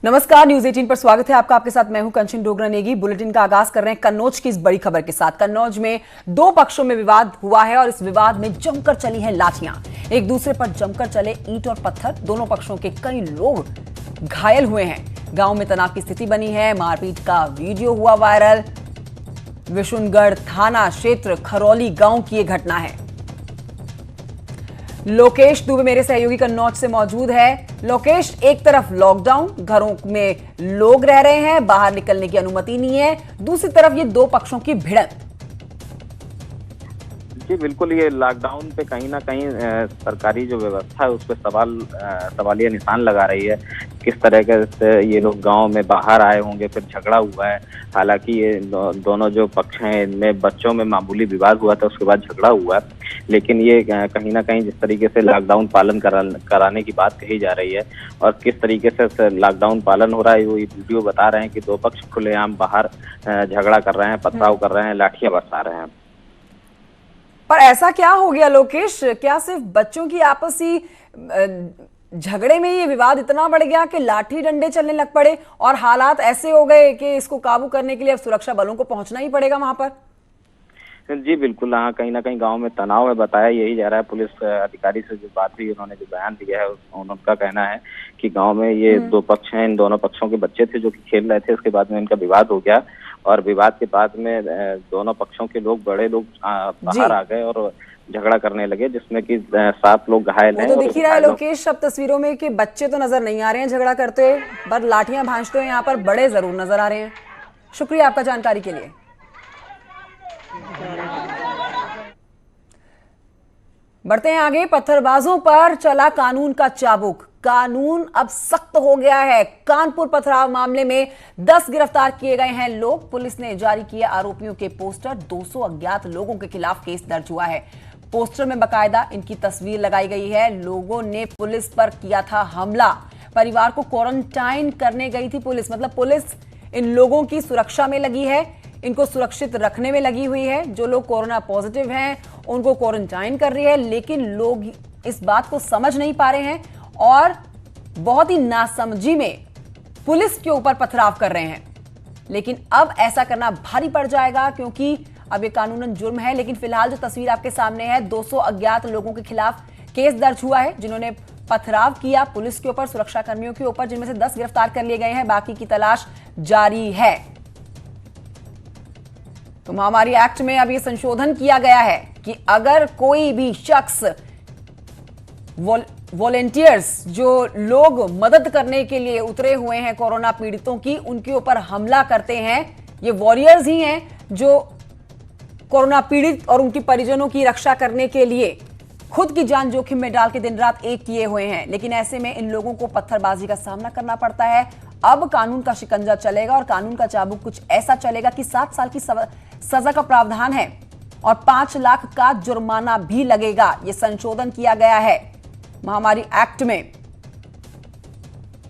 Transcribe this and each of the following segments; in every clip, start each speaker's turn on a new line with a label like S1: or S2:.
S1: नमस्कार, न्यूज 18 पर स्वागत है आपका। आपके साथ मैं हूं कंचन डोगरा नेगी। बुलेटिन का आगाज कर रहे हैं कन्नौज की इस बड़ी खबर के साथ। कन्नौज में दो पक्षों में विवाद हुआ है और इस विवाद में जमकर चली हैं लाठियां। एक दूसरे पर जमकर चले ईंट और पत्थर। दोनों पक्षों के कई लोग घायल हुए हैं। गांव में तनाव की स्थिति बनी है। मारपीट का वीडियो हुआ वायरल। विशुनगढ़ थाना क्षेत्र खरौली गांव की यह घटना है। लोकेश दुबे मेरे सहयोगी कन्नौज से मौजूद है। लोकेश, एक तरफ लॉकडाउन, घरों में लोग रह रहे हैं, बाहर निकलने की अनुमति नहीं है, दूसरी तरफ ये दो पक्षों की भिड़ंत।
S2: जी बिल्कुल, ये लॉकडाउन पे कहीं ना कहीं सरकारी जो व्यवस्था है उस पर सवालिया निशान लगा रही है। किस तरह से ये लोग गांव में बाहर आए होंगे, फिर झगड़ा हुआ है। हालांकि ये दोनों जो पक्ष हैं इनमें बच्चों में मामूली विवाद हुआ था, उसके बाद झगड़ा हुआ है। लेकिन ये कहीं ना कहीं जिस तरीके से लॉकडाउन पालन कराने की बात कही जा रही है और किस तरीके से लॉकडाउन पालन हो रहा है, वो ये वीडियो बता रहे हैं कि दो पक्ष खुलेआम बाहर झगड़ा कर रहे हैं, पथराव कर रहे हैं, लाठियां बरसा रहे हैं।
S1: पर ऐसा क्या हो गया लोकेश? क्या सिर्फ बच्चों की आपसी झगड़े में ये विवाद इतना बढ़ गया कि लाठी डंडे चलने लग पड़े और हालात ऐसे हो गए कि इसको काबू करने के लिए अब सुरक्षा बलों को पहुंचना ही पड़ेगा वहां पर?
S2: जी बिल्कुल, हाँ कहीं ना कहीं गांव में तनाव है, बताया यही जा रहा है। पुलिस अधिकारी से जो बात हुई, उन्होंने जो बयान दिया है उनका कहना है कि गांव में ये दो पक्ष हैं, इन दोनों पक्षों के बच्चे थे जो कि खेल रहे थे। इसके बाद में इनका विवाद हो गया और विवाद के बाद में दोनों पक्षों के लोग, बड़े लोग बाहर आ गए और झगड़ा करने लगे, जिसमें कि 7 लोग घायल हैं।
S1: तो दिख ही रहा है लोकेश अब तस्वीरों में कि बच्चे तो नजर नहीं आ रहे हैं झगड़ा करते हुए, पर लाठियां भांजते हुए यहाँ पर बड़े जरूर नजर आ रहे हैं। शुक्रिया आपका जानकारी के लिए। बढ़ते हैं आगे। पत्थरबाजों पर चला कानून का चाबुक। कानून अब सख्त हो गया है। कानपुर पथराव मामले में 10 गिरफ्तार किए गए हैं लोग। पुलिस ने जारी किए आरोपियों के पोस्टर। 200 अज्ञात लोगों के खिलाफ केस दर्ज हुआ है। पोस्टर में बकायदा इनकी तस्वीर लगाई गई है। लोगों ने पुलिस पर किया था हमला। परिवार को क्वारंटाइन करने गई थी पुलिस। मतलब पुलिस इन लोगों की सुरक्षा में लगी है, इनको सुरक्षित रखने में लगी हुई है। जो लोग कोरोना पॉजिटिव हैं उनको क्वारंटाइन कर रही है, लेकिन लोग इस बात को समझ नहीं पा रहे हैं और बहुत ही नासमझी में पुलिस के ऊपर पथराव कर रहे हैं। लेकिन अब ऐसा करना भारी पड़ जाएगा क्योंकि अब ये कानूनन जुर्म है। लेकिन फिलहाल जो तस्वीर आपके सामने है, 200 अज्ञात लोगों के खिलाफ केस दर्ज हुआ है जिन्होंने पथराव किया पुलिस के ऊपर, सुरक्षा कर्मियों के ऊपर, जिनमें से 10 गिरफ्तार कर लिए गए हैं। बाकी की तलाश जारी है। तो महामारी एक्ट में अब यह संशोधन किया गया है कि अगर कोई भी शख्स, वॉलेंटियर्स, जो लोग मदद करने के लिए उतरे हुए हैं कोरोना पीड़ितों की, उनके ऊपर हमला करते हैं, ये वॉरियर्स ही हैं जो कोरोना पीड़ित और उनकी परिजनों की रक्षा करने के लिए खुद की जान जोखिम में डाल के दिन रात एक किए हुए हैं। लेकिन ऐसे में इन लोगों को पत्थरबाजी का सामना करना पड़ता है। अब कानून का शिकंजा चलेगा और कानून का चाबुक कुछ ऐसा चलेगा कि 7 साल की सजा का प्रावधान है और 5 लाख का जुर्माना भी लगेगा। यह संशोधन किया गया है महामारी एक्ट में।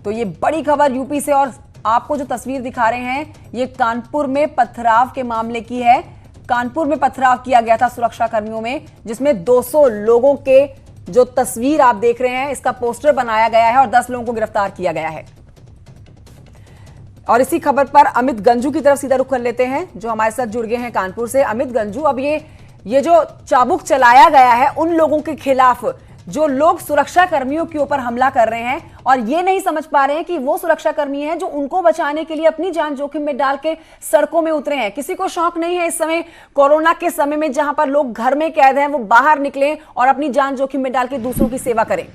S1: तो ये बड़ी खबर यूपी से, और आपको जो तस्वीर दिखा रहे हैं ये कानपुर में पथराव के मामले की है। कानपुर में पथराव किया गया था सुरक्षा कर्मियों में, जिसमें 200 लोगों के जो तस्वीर आप देख रहे हैं, इसका पोस्टर बनाया गया है और 10 लोगों को गिरफ्तार किया गया है। और इसी खबर पर अमित गंजू की तरफ सीधा रुख कर लेते हैं जो हमारे साथ जुड़ गए हैं कानपुर से। अमित गंजू, अब ये जो चाबुक चलाया गया है उन लोगों के खिलाफ जो लोग सुरक्षा कर्मियों के ऊपर हमला कर रहे हैं और ये नहीं समझ पा रहे हैं कि वो सुरक्षा कर्मी हैं जो उनको बचाने के लिए अपनी जान जोखिम में डाल के सड़कों में उतरे हैं। किसी को शौक नहीं है इस समय, कोरोना के समय में जहां पर लोग घर में कैद हैं, वो बाहर निकलें और अपनी जान जोखिम में डाल के दूसरों की सेवा करें।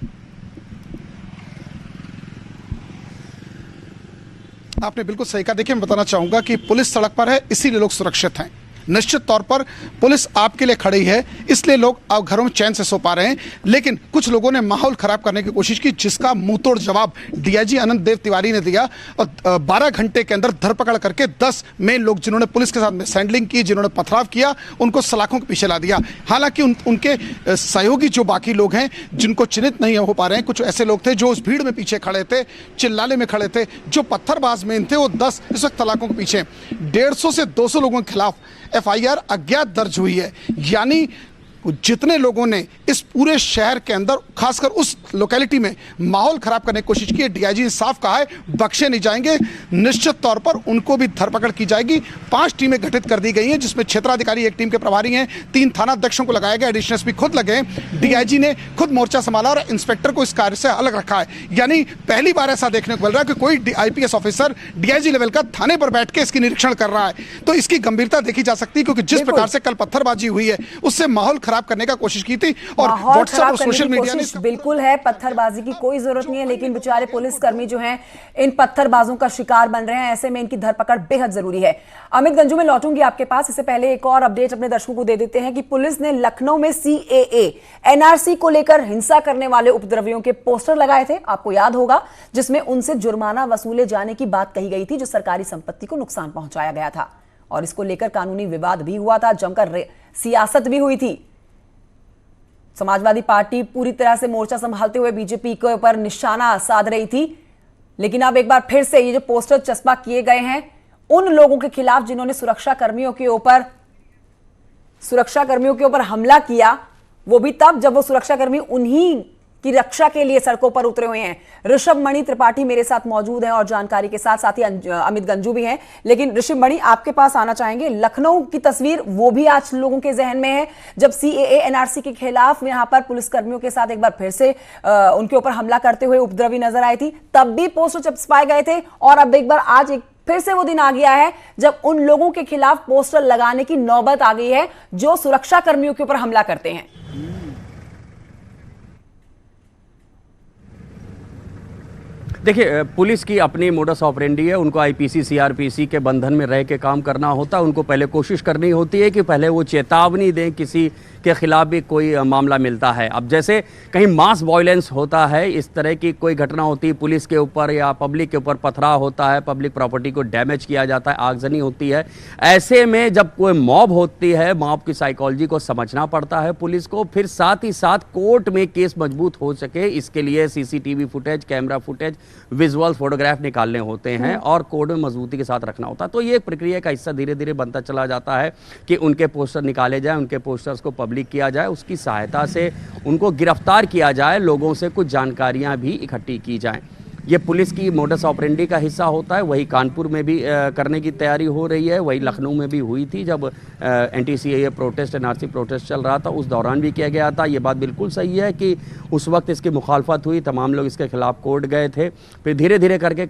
S3: आपने बिल्कुल सही कहा। देखिए, मैं बताना चाहूंगा कि पुलिस सड़क पर है, इसीलिए लोग सुरक्षित हैं। निश्चित तौर पर पुलिस आपके लिए खड़ी है, इसलिए लोग अब घरों में चैन से सो पा रहे हैं। लेकिन कुछ लोगों ने माहौल खराब करने की कोशिश की, जिसका मुंहतोड़ जवाब डीआईजी अनंत देव तिवारी ने दिया और 12 घंटे के अंदर धरपकड़ करके 10 मेन लोग जिन्होंने पुलिस के साथ में सैंडलिंग की, जिन्होंने पथराव किया, उनको सलाखों के पीछे ला दिया। हालांकि उनके सहयोगी जो बाकी लोग हैं जिनको चिन्हित नहीं हो पा रहे हैं, कुछ ऐसे लोग थे जो उस भीड़ में पीछे खड़े थे, चिल्लाने में खड़े थे। जो पत्थरबाज मेन थे वो 10 इस वक्त सलाखों के पीछे। 150 से 200 लोगों के खिलाफ एफआईआर अज्ञात दर्ज हुई है। यानी जितने लोगों ने इस पूरे शहर के अंदर, खासकर उस लोकेलिटी में माहौल खराब करने की कोशिश की है। डीआईजी ने साफ कहा है बख्शे नहीं जाएंगे, निश्चित तौर पर उनको भी धरपकड़ की जाएगी। 5 टीमें गठित कर दी गई हैं, जिसमें क्षेत्राधिकारी एक टीम के प्रभारी हैं, 3 थाना अध्यक्षों को लगाया गया, एडिशनल एसपी खुद लगे। डीआईजी ने खुद मोर्चा संभाला और इंस्पेक्टर को इस कार्य से अलग रखा है। यानी पहली बार ऐसा देखने को मिल रहा है कि कोई आईपीएस ऑफिसर डीआईजी लेवल का थाने पर बैठ के इसकी निरीक्षण कर रहा है। तो इसकी गंभीरता देखी जा सकती है, क्योंकि जिस प्रकार से कल पत्थरबाजी हुई है उससे माहौल खराब करने का कोशिश की थी और व्हाट्सएप और सोशल मीडिया ने
S1: बिल्कुल है। पत्थरबाजी की कोई जरूरत नहीं है, लेकिन बेचारे पुलिसकर्मी जो हैं इन पत्थरबाजों का शिकार बन रहे हैं। ऐसे में इनकी धरपकड़ बेहद जरूरी है। अमित गंजू, में लौटूंगी आपके पास। इससे पहले एक और अपडेट अपने दर्शकों को दे देते हैं कि पुलिस ने लखनऊ में सीएए एनआरसी को लेकर हिंसा करने वाले उपद्रवियों के पोस्टर लगाए थे, आपको याद होगा, जिसमें उनसे जुर्माना वसूले जाने की बात कही गई थी, जो सरकारी संपत्ति को नुकसान पहुंचाया गया था। और इसको लेकर कानूनी विवाद भी हुआ था, जमकर सियासत भी हुई थी। समाजवादी पार्टी पूरी तरह से मोर्चा संभालते हुए बीजेपी के ऊपर निशाना साध रही थी। लेकिन अब एक बार फिर से ये जो पोस्टर चस्पा किए गए हैं उन लोगों के खिलाफ जिन्होंने सुरक्षा कर्मियों के ऊपर हमला किया, वो भी तब जब वो सुरक्षाकर्मी उन्हीं की रक्षा के लिए सड़कों पर उतरे हुए हैं। ऋषभ मणि त्रिपाठी मेरे साथ मौजूद हैं और जानकारी के साथ साथ ही अमित गंजू भी हैं। लेकिन ऋषभ मणि, आपके पास आना चाहेंगे। लखनऊ की तस्वीर वो भी आज लोगों के जहन में है, जब सीएए एनआरसी के खिलाफ यहां पर पुलिसकर्मियों के साथ एक बार फिर से उनके ऊपर हमला करते हुए उपद्रवी नजर आए थी। तब भी पोस्टर चस्पाए गए थे और अब एक बार आज फिर से वो दिन आ गया है जब उन लोगों के खिलाफ पोस्टर लगाने की नौबत आ गई है जो सुरक्षा कर्मियों के ऊपर हमला करते हैं।
S4: देखिए, पुलिस की अपनी मोडस ऑपरेंडी है। उनको आईपीसी सीआरपीसी के बंधन में रह के काम करना होता है। उनको पहले कोशिश करनी होती है कि पहले वो चेतावनी दें किसी के खिलाफ भी कोई मामला मिलता है। अब जैसे कहीं मास वायलेंस होता है, इस तरह की कोई घटना होती है, पुलिस के ऊपर या पब्लिक के ऊपर पथराव होता है, पब्लिक प्रॉपर्टी को डैमेज किया जाता है, आगजनी होती है, ऐसे में जब कोई मॉब होती है, मॉब की साइकोलॉजी को समझना पड़ता है पुलिस को। फिर साथ ही साथ कोर्ट में केस मजबूत हो सके, इसके लिए CCTV footage, camera footage, visual photograph निकालने होते हैं और कोर्ट में मजबूती के साथ रखना होता है। तो ये एक प्रक्रिया का हिस्सा धीरे धीरे बनता चला जाता है कि उनके पोस्टर निकाले जाए, उनके पोस्टर्स को पब्लिक किया जाए, उसकी सहायता से उनको गिरफ्तार किया जाए, लोगों से कुछ जानकारियां भी इकट्ठी की जाएं। ये पुलिस की मोडस ऑपरेंडी का हिस्सा होता है। वही कानपुर में भी करने की तैयारी हो रही है, वही लखनऊ में भी हुई थी जब एंटी-सीएए प्रोटेस्ट, एनआरसी प्रोटेस्ट चल रहा था, उस दौरान भी किया गया था। ये बात बिल्कुल सही है कि उस वक्त इसकी मुखालफत हुई, तमाम लोग इसके खिलाफ कोर्ट गए थे। फिर धीरे धीरे करके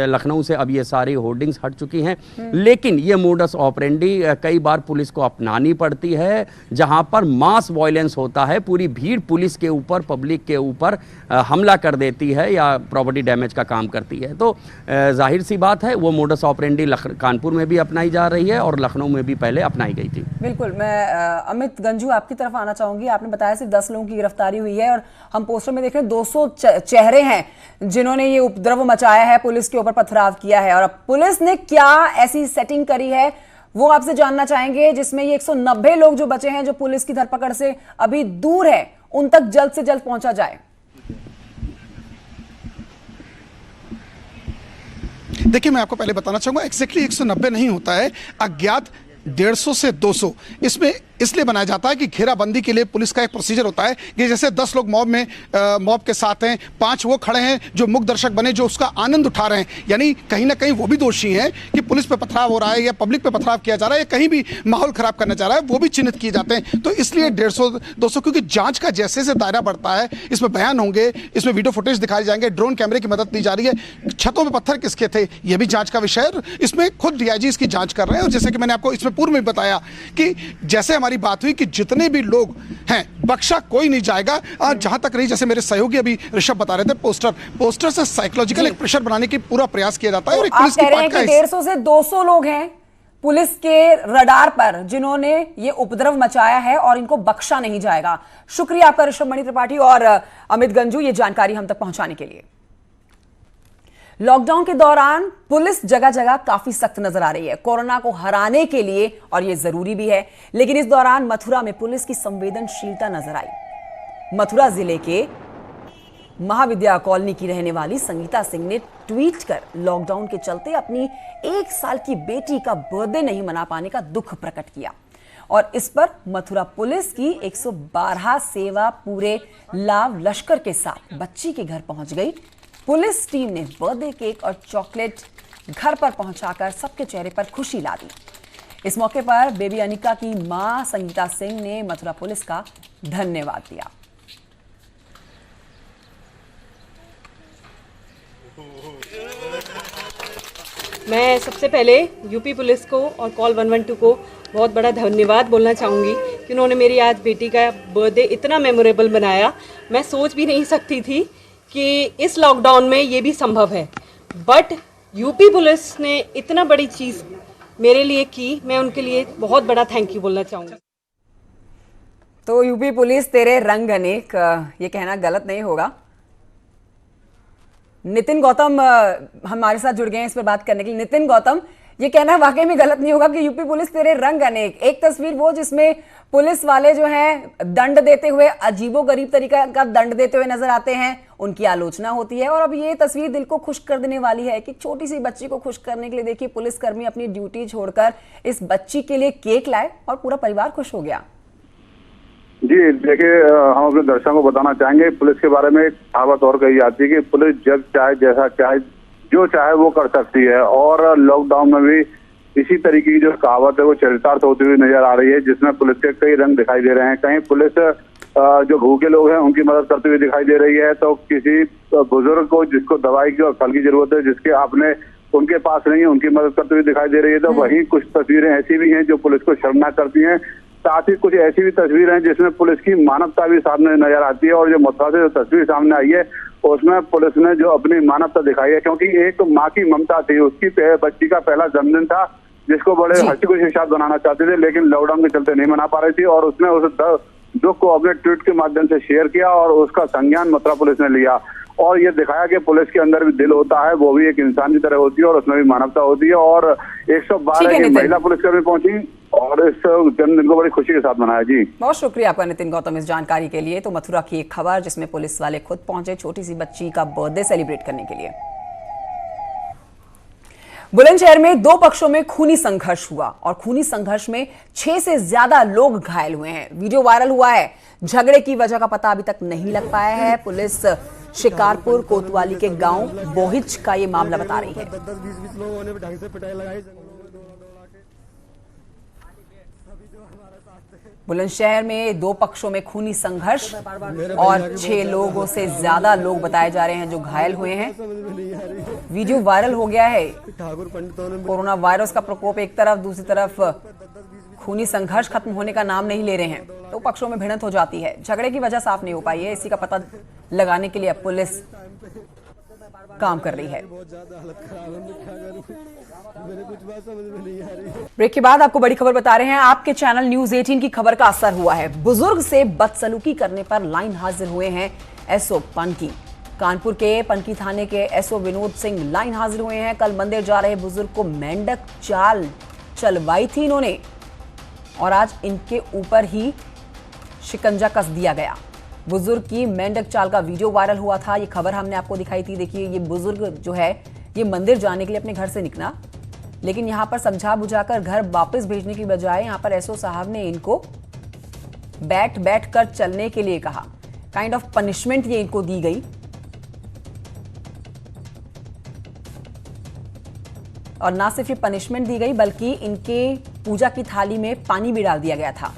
S4: लखनऊ से अब ये सारी होर्डिंग्स हट चुकी हैं। लेकिन ये मोडस ऑपरेंडी कई बार पुलिस को अपनानी पड़ती है, जहाँ पर मास वायलेंस होता है, पूरी भीड़ पुलिस के ऊपर, पब्लिक के ऊपर हमला कर देती है या प्रॉपर्टी डैमेज का काम करती है। तो जाहिर सी बात है वो मोडस ऑपरेंडी कानपुर में भी अपनाई जा रही है और लखनऊ में भी पहले अपनाई गई थी।
S1: बिल्कुल। मैं अमित गंजू आपकी तरफ आना चाहूंगी। आपने बताया सिर्फ 10 लोगों की गिरफ्तारी हुई है और हम पोस्टर में देख रहे हैं 200 चेहरे हैं जिन्होंने ये उपद्रव मचाया है, पुलिस के ऊपर पथराव किया है। और अब पुलिस ने क्या ऐसी सेटिंग करी है वो आपसे जानना चाहेंगे, जिसमें ये 190 लोग जो बचे हैं, जो पुलिस की धरपकड़ से अभी दूर है, उन तक जल्द से जल्द पहुंचा जाए।
S3: देखिए, मैं आपको पहले बताना चाहूंगा, एक्जैक्टली 190 नहीं होता है, अज्ञात 150 से 200 इसमें इसलिए बनाया जाता है कि घेराबंदी के लिए पुलिस का एक प्रोसीजर होता है कि जैसे 10 लोग मॉब के साथ हैं, 5 वो खड़े हैं जो मुख्य दर्शक बने, जो उसका आनंद उठा रहे हैं, यानी कहीं ना कहीं वो भी दोषी हैं कि पुलिस पे पथराव हो रहा है या पब्लिक पे पथराव किया जा रहा है या कहीं भी माहौल खराब करना चाह रहा है, वो भी चिन्हित किए जाते हैं। तो इसलिए 150-200, क्योंकि जांच का जैसे जैसे दायरा बढ़ता है, इसमें बयान होंगे, इसमें वीडियो फुटेज दिखाए जाएंगे, ड्रोन कैमरे की मदद ली जा रही है, छतों में पत्थर किसके थे ये भी जांच का विषय है। इसमें खुद डीआईजी इसकी जांच कर रहे हैं। और जैसे कि मैंने आपको इसमें पूर्व में बताया कि जैसे हमारी बात हुई कि जितने भी लोग हैं बख्शा कोई नहीं जाएगा। जहां तक रही, जैसे मेरे सहयोगी अभी ऋषभ बता रहे थे, पोस्टर से साइकोलॉजिकल एक प्रेशर बनाने की पूरा प्रयास किया जाता है। और एक पुलिस की पार्ट का
S1: 150 से 200 लोग हैं पुलिस के रडार पर जिन्होंने ये उपद्रव मचाया है और इनको बख्शा नहीं जाएगा। शुक्रिया आपका ऋषभ मणि त्रिपाठी और अमित गंजू, ये जानकारी हम तक पहुंचाने के लिए। लॉकडाउन के दौरान पुलिस जगह जगह काफी सख्त नजर आ रही है कोरोना को हराने के लिए, और यह जरूरी भी है। लेकिन इस दौरान मथुरा में पुलिस की संवेदनशीलता नजर आई। मथुरा जिले के महाविद्या कॉलोनी की रहने वाली संगीता सिंह ने ट्वीट कर लॉकडाउन के चलते अपनी 1 साल की बेटी का बर्थडे नहीं मना पाने का दुख प्रकट किया और इस पर मथुरा पुलिस की 112 सेवा पूरे लाव लश्कर के साथ बच्ची के घर पहुंच गई। पुलिस टीम ने बर्थडे केक और चॉकलेट घर पर पहुंचाकर सबके चेहरे पर खुशी ला दी। इस मौके पर बेबी अनिका की मां संगीता सिंह ने मथुरा पुलिस का धन्यवाद दिया।
S5: मैं सबसे पहले यूपी पुलिस को और कॉल 112 को बहुत बड़ा धन्यवाद बोलना चाहूँगी कि उन्होंने मेरी आज बेटी का बर्थडे इतना मेमोरेबल बनाया। मैं सोच भी नहीं सकती थी कि इस लॉकडाउन में ये भी संभव है, बट यूपी पुलिस ने इतना बड़ी चीज़ मेरे लिए की। मैं उनके लिए बहुत बड़ा थैंक यू बोलना चाहूँगी।
S1: तो यूपी पुलिस तेरे रंग अनेक, ये कहना गलत नहीं होगा। नितिन गौतम हमारे साथ जुड़ गए हैं इस पर बात करने के लिए। नितिन गौतम, ये कहना वाकई में गलत नहीं होगा कि यूपी पुलिस तेरे रंग अनेक। एक तस्वीर वो जिसमें पुलिस वाले जो हैं दंड देते हुए, अजीबोगरीब तरीका का दंड देते हुए नजर आते हैं, उनकी आलोचना होती है। और अब ये तस्वीर दिल को खुश कर देने वाली है कि छोटी सी बच्ची को खुश करने के लिए देखिए पुलिसकर्मी अपनी ड्यूटी छोड़कर इस बच्ची के लिए केक लाए और पूरा परिवार खुश हो गया।
S6: जी देखिए, हम अपने दर्शकों को बताना चाहेंगे, पुलिस के बारे में एक कहावत और कही जाती है कि पुलिस जब चाहे, जैसा चाहे, जो चाहे वो कर सकती है। और लॉकडाउन में भी इसी तरीके की जो कहावत है वो चरितार्थ होती हुई नजर आ रही है, जिसमें पुलिस के कई रंग दिखाई दे रहे हैं। कहीं पुलिस जो भूखे लोग हैं उनकी मदद करती हुई दिखाई दे रही है, तो किसी बुजुर्ग को जिसको दवाई की और फल की जरूरत है, जिसके आपने उनके पास नहीं है, उनकी मदद करती हुई दिखाई दे रही है। तो वहीं कुछ तस्वीरें ऐसी भी हैं जो पुलिस को शर्मनाक करती हैं। साथ ही कुछ ऐसी भी तस्वीरें हैं जिसमें पुलिस की मानवता भी सामने नजर आती है। और जो मथुरा से जो तस्वीर सामने आई है उसमें पुलिस ने जो अपनी मानवता दिखाई है, क्योंकि एक माँ की ममता थी, उसकी बच्ची का पहला जन्मदिन था जिसको बड़े हंसी खुशी के साथ बनाना चाहते थे, लेकिन लॉकडाउन के चलते नहीं मना पा रही थी। और उसने उस दुख को अपने ट्वीट के माध्यम से शेयर किया और उसका संज्ञान मथुरा पुलिस ने लिया और ये दिखाया कि पुलिस के अंदर भी दिल होता है, वो भी एक इंसान की तरह होती है और उसमें भी मानवता होती है। और 112 की महिला पुलिसकर्मी पहुंची और इस जन्मदिन को बड़ी खुशी के साथ मनाया। जी
S1: बहुत शुक्रिया आपका नितिन गौतम इस जानकारी के लिए। तो मथुरा की एक खबर जिसमें पुलिस वाले खुद पहुंचे छोटी सी बच्ची का बर्थडे सेलिब्रेट करने के लिए। बुलंदशहर में दो पक्षों में खूनी संघर्ष हुआ और खूनी संघर्ष में 6 से ज्यादा लोग घायल हुए हैं। वीडियो वायरल हुआ है। झगड़े की वजह का पता अभी तक नहीं लग पाया है। पुलिस शिकारपुर कोतवाली के गांव बोहिच का ये मामला बता रही है। बुलंदशहर में दो पक्षों में खूनी संघर्ष और 6 लोगों से ज्यादा लोग बताए जा रहे हैं जो घायल हुए हैं। वीडियो वायरल हो गया है। कोरोना वायरस का प्रकोप एक तरफ, दूसरी तरफ खूनी संघर्ष खत्म होने का नाम नहीं ले रहे हैं। दो पक्षों में भिड़ंत हो जाती है। झगड़े की वजह साफ नहीं हो पाई है। इसी का पता लगाने के लिए अब पुलिस काम कर रही है। ब्रेक के बाद आपको बड़ी खबर बता रहे हैं। आपके चैनल न्यूज 18 की खबर का असर हुआ है। बुजुर्ग से बदसलूकी करने पर लाइन हाजिर हुए हैं एसओ पनकी। कानपुर के पनकी थाने के एसओ विनोद सिंह लाइन हाजिर हुए हैं। कल मंदिर जा रहे बुजुर्ग को मेंढक चाल चलवाई थी इन्होंने और आज इनके ऊपर ही शिकंजा कस दिया गया। बुजुर्ग की मेंढक चाल का वीडियो वायरल हुआ था। ये खबर हमने आपको दिखाई थी। देखिए, ये बुजुर्ग जो है ये मंदिर जाने के लिए अपने घर से निकला, लेकिन यहां पर समझा बुझाकर घर वापस भेजने की बजाय यहां पर एसओ साहब ने इनको बैठ कर चलने के लिए कहा। काइंड ऑफ पनिशमेंट ये इनको दी गई और ना सिर्फ ये पनिशमेंट दी गई बल्कि इनके पूजा की थाली में पानी भी डाल दिया गया था।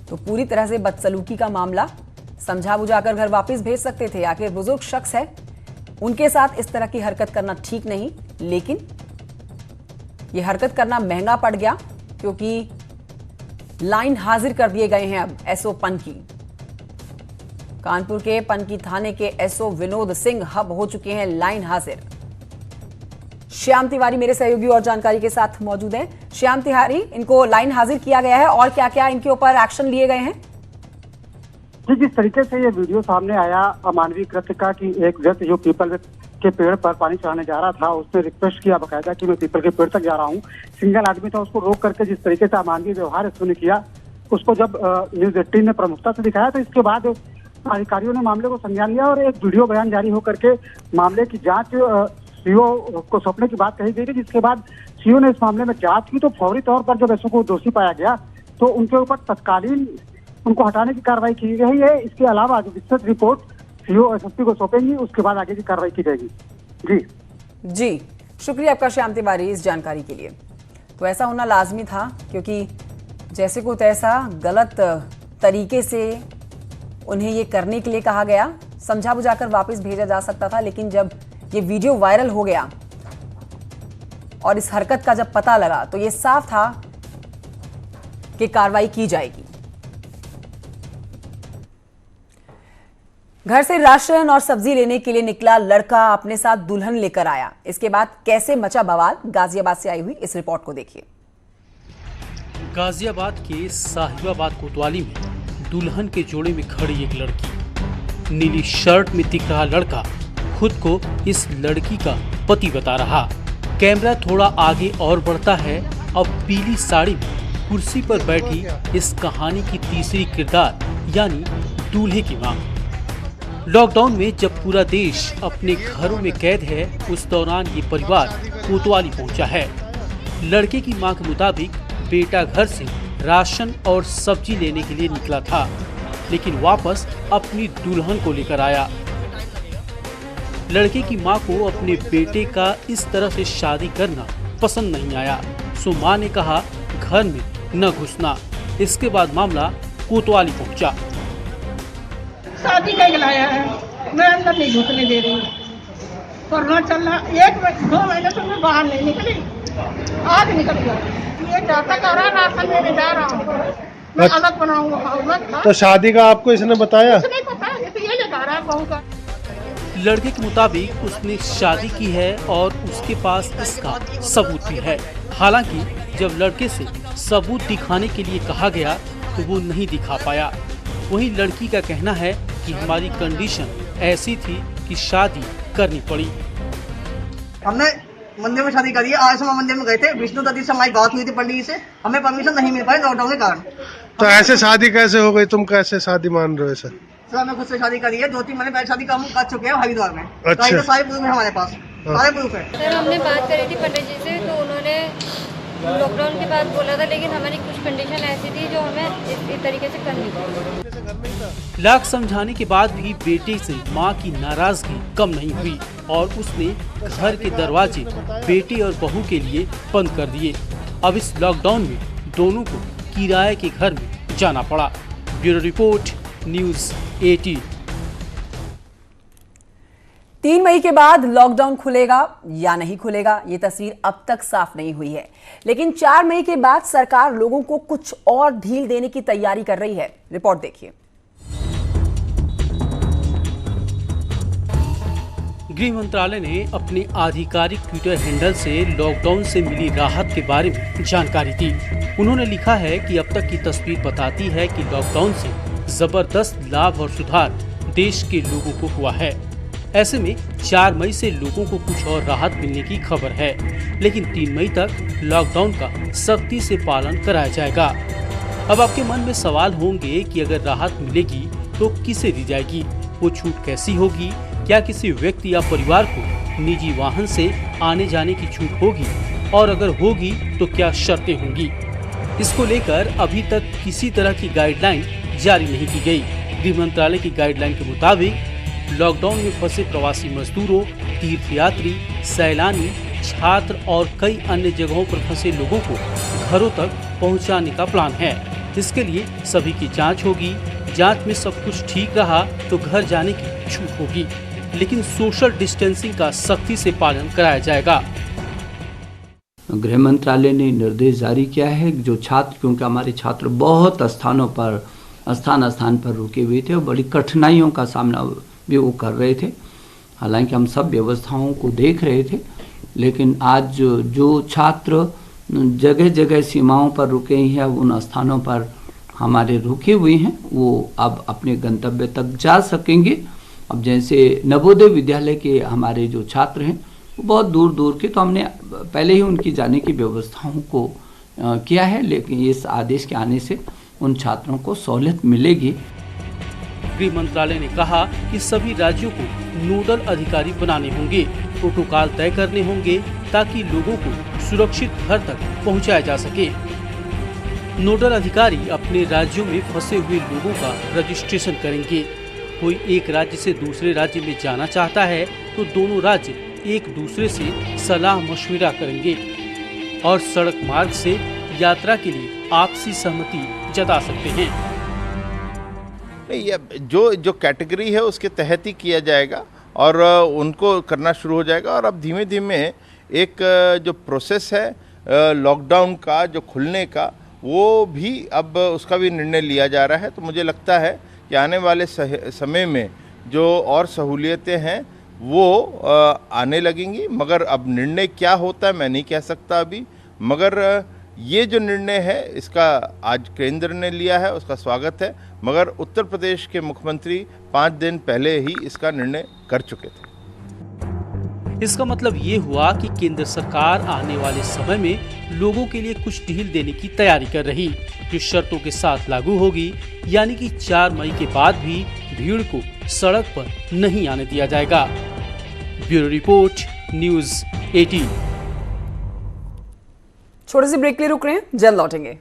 S1: तो पूरी तरह से बदसलूकी का मामला। समझा बुझाकर घर वापस भेज सकते थे। आखिर बुजुर्ग शख्स है, उनके साथ इस तरह की हरकत करना ठीक नहीं, लेकिन यह हरकत करना महंगा पड़ गया क्योंकि लाइन हाजिर कर दिए गए हैं अब एसओ पनकी। कानपुर के पनकी थाने के एसओ विनोद सिंह हब हो चुके हैं लाइन हाजिर। श्याम तिवारी मेरे सहयोगी और जानकारी के साथ मौजूद हैं। श्याम तिवारी, इनको लाइन हाजिर किया गया है और क्या क्या इनके ऊपर एक्शन लिए गए हैं?
S7: जी, जिस तरीके से ये वीडियो सामने आया अमानवीय कृत्य का कि एक व्यक्ति जो पीपल के पेड़ पर पानी चढ़ाने जा रहा था, उसने रिक्वेस्ट किया बकायदा कि मैं पीपल के पेड़ तक जा रहा हूँ। सिंगल आदमी था, उसको रोक करके जिस तरीके से अमानवीय व्यवहार इसने किया, उसको जब न्यूज 18 ने प्रमुखता से दिखाया तो इसके बाद अधिकारियों ने मामले को संज्ञान लिया और एक वीडियो बयान जारी होकर के मामले की जांच सीओ को सौंपने की बात कही गई थी, जिसके बाद सीओ ने इस मामले में जांच की तो फौरी तौर पर जब ऐसो को दोषी पाया गया तो उनके ऊपर तत्कालीन उनको हटाने की कार्रवाई की गई है। इसके अलावा जो विस्तृत रिपोर्ट सीओ एसएसपी को सौंपेंगी, उसके बाद आगे की कार्रवाई की जाएगी।
S1: जी शुक्रिया आपका श्याम तिवारी इस जानकारी के लिए। तो ऐसा होना लाजमी था, क्योंकि जैसे को तैसा गलत तरीके से उन्हें ये करने के लिए कहा गया, समझा बुझाकर वापस भेजा जा सकता था, लेकिन जब ये वीडियो वायरल हो गया और इस हरकत का जब पता लगा तो ये साफ था कि कार्रवाई की जाएगी। घर से राशन और सब्जी लेने के लिए निकला लड़का अपने साथ दुल्हन लेकर आया। इसके बाद कैसे मचा बवाल, गाजियाबाद से आई हुई इस रिपोर्ट को देखिए।
S8: गाजियाबाद के साहिबाबाद कोतवाली में दुल्हन के जोड़े में खड़ी एक लड़की, नीली शर्ट में दिख रहा लड़का खुद को इस लड़की का पति बता रहा। कैमरा थोड़ा आगे और बढ़ता है। अब पीली साड़ी में कुर्सी पर बैठी इस कहानी की तीसरी किरदार यानी दूल्हे की मां। लॉकडाउन में जब पूरा देश अपने घरों में कैद है, उस दौरान ये परिवार कोतवाली पहुंचा है। लड़के की मां के मुताबिक बेटा घर से राशन और सब्जी लेने के लिए निकला था, लेकिन वापस अपनी दुल्हन को लेकर आया। लड़के की मां को अपने बेटे का इस तरह से शादी करना पसंद नहीं आया, सो मां ने कहा घर में न घुसना। इसके बाद मामला कोतवाली पहुंचा।
S9: शादी का लाया है, मैं अंदर नहीं घुसने दे रही। कोरोना चल रहा, 2 महीने से मैं बाहर नहीं निकली, आज निकल गया। ये जाता कर रहा, राशन लेने जा रहा हूँ, मैं अलग बनाऊंगा।
S10: तो शादी का आपको इसने बताया?
S9: नहीं पता, ये जगा रहा है बहू का।
S8: लड़के के मुताबिक उसने शादी की है और उसके पास इसका सबूत भी है। हालांकि जब लड़के से सबूत दिखाने के लिए कहा गया तो वो नहीं दिखा पाया। वहीं लड़की का कहना है कि हमारी कंडीशन ऐसी थी कि शादी करनी पड़ी।
S11: हमने मंदिर में शादी करी है, आज हम मंदिर में गए थे, विष्णु दत्ती से हमारी बात हुई थी पंडित जी से, हमें परमिशन नहीं मिल पाई लॉकडाउन के कारण।
S10: तो ऐसे शादी कैसे हो गई? तुम कैसे शादी मान रहे हो सर?
S11: सर हमें खुद से शादी करी है, 2-3 महीने पहले शादी कर चुके हैं हरिद्वार में।
S10: अच्छा।
S11: तो सारे प्रूफ है हमारे पास, सारे प्रूफ है।
S12: सर हमने बात करी थी पंडित जी से, तो उन्होंने लॉकडाउन के बाद बोला था, लेकिन हमारी कुछ कंडीशन ऐसी थी जो हमें इस तरीके से करनी पड़ी।
S8: लाख समझाने के बाद भी बेटे से मां की नाराजगी कम नहीं हुई और उसने घर के दरवाजे बेटे और बहू के लिए बंद कर दिए। अब इस लॉकडाउन में दोनों को किराए के घर में जाना पड़ा। Bureau report, news 18।
S1: 3 मई के बाद लॉकडाउन खुलेगा या नहीं खुलेगा, ये तस्वीर अब तक साफ नहीं हुई है, लेकिन 4 मई के बाद सरकार लोगों को कुछ और ढील देने की तैयारी कर रही है। रिपोर्ट देखिए।
S8: गृह मंत्रालय ने अपने आधिकारिक ट्विटर हैंडल से लॉकडाउन से मिली राहत के बारे में जानकारी दी। उन्होंने लिखा है कि अब तक की तस्वीर बताती है कि लॉकडाउन से जबरदस्त लाभ और सुधार देश के लोगों को हुआ है। ऐसे में 4 मई से लोगों को कुछ और राहत मिलने की खबर है, लेकिन 3 मई तक लॉकडाउन का सख्ती से पालन कराया जाएगा। अब आपके मन में सवाल होंगे कि अगर राहत मिलेगी तो किसे दी जाएगी, वो छूट कैसी होगी, क्या किसी व्यक्ति या परिवार को निजी वाहन से आने जाने की छूट होगी, और अगर होगी तो क्या शर्तें होंगी। इसको लेकर अभी तक किसी तरह की गाइडलाइन जारी नहीं की गई। गृह मंत्रालय की गाइडलाइन के मुताबिक लॉकडाउन में फंसे प्रवासी मजदूरों, तीर्थयात्री, सैलानी, छात्र और कई अन्य जगहों पर फंसे लोगों को घरों तक पहुंचाने का प्लान है। इसके लिए सभी की जांच होगी। जांच में सब कुछ ठीक रहा तो घर जाने की छूट होगी, लेकिन सोशल डिस्टेंसिंग का सख्ती से पालन कराया जाएगा।
S13: गृह मंत्रालय ने निर्देश जारी किया है जो छात्र, क्योंकि हमारे छात्र बहुत स्थानों पर स्थान पर रुके हुए थे और बड़ी कठिनाइयों का सामना भी वो कर रहे थे। हालांकि हम सब व्यवस्थाओं को देख रहे थे, लेकिन आज जो छात्र जगह जगह सीमाओं पर रुके हैं, उन स्थानों पर हमारे रुके हुए हैं, वो अब अपने गंतव्य तक जा सकेंगे। अब जैसे नवोदय विद्यालय के हमारे जो छात्र हैं वो बहुत दूर दूर के, तो हमने पहले ही उनकी जाने की व्यवस्थाओं को किया है, लेकिन इस आदेश के आने से उन छात्रों को सहूलियत मिलेगी।
S8: गृह मंत्रालय ने कहा कि सभी राज्यों को नोडल अधिकारी बनाने होंगे, प्रोटोकॉल तय करने होंगे ताकि लोगों को सुरक्षित घर तक पहुंचाया जा सके। नोडल अधिकारी अपने राज्यों में फंसे हुए लोगों का रजिस्ट्रेशन करेंगे। कोई एक राज्य से दूसरे राज्य में जाना चाहता है तो दोनों राज्य एक दूसरे से सलाह मशविरा करेंगे और सड़क मार्ग से यात्रा के लिए आपसी सहमति जता सकते हैं।
S14: ये जो कैटेगरी है उसके तहत ही किया जाएगा और उनको करना शुरू हो जाएगा। और अब धीमे धीमे एक जो प्रोसेस है लॉकडाउन का, जो खुलने का, वो भी अब उसका भी निर्णय लिया जा रहा है। तो मुझे लगता है कि आने वाले समय में जो और सहूलियतें हैं वो आने लगेंगी। मगर अब निर्णय क्या होता है मैं नहीं कह सकता अभी, मगर ये जो निर्णय है इसका आज केंद्र ने लिया है, उसका स्वागत है। मगर उत्तर प्रदेश के मुख्यमंत्री 5 दिन पहले ही इसका निर्णय कर चुके थे।
S8: इसका मतलब ये हुआ कि केंद्र सरकार आने वाले समय में लोगों के लिए कुछ ढील देने की तैयारी कर रही, जो शर्तों के साथ लागू होगी, यानी कि 4 मई के बाद भी भीड़ को सड़क पर नहीं आने दिया जाएगा। Bureau report, news 18।
S1: छोटे से ब्रेक के लिए रुक रहे हैं, जल्द लौटेंगे।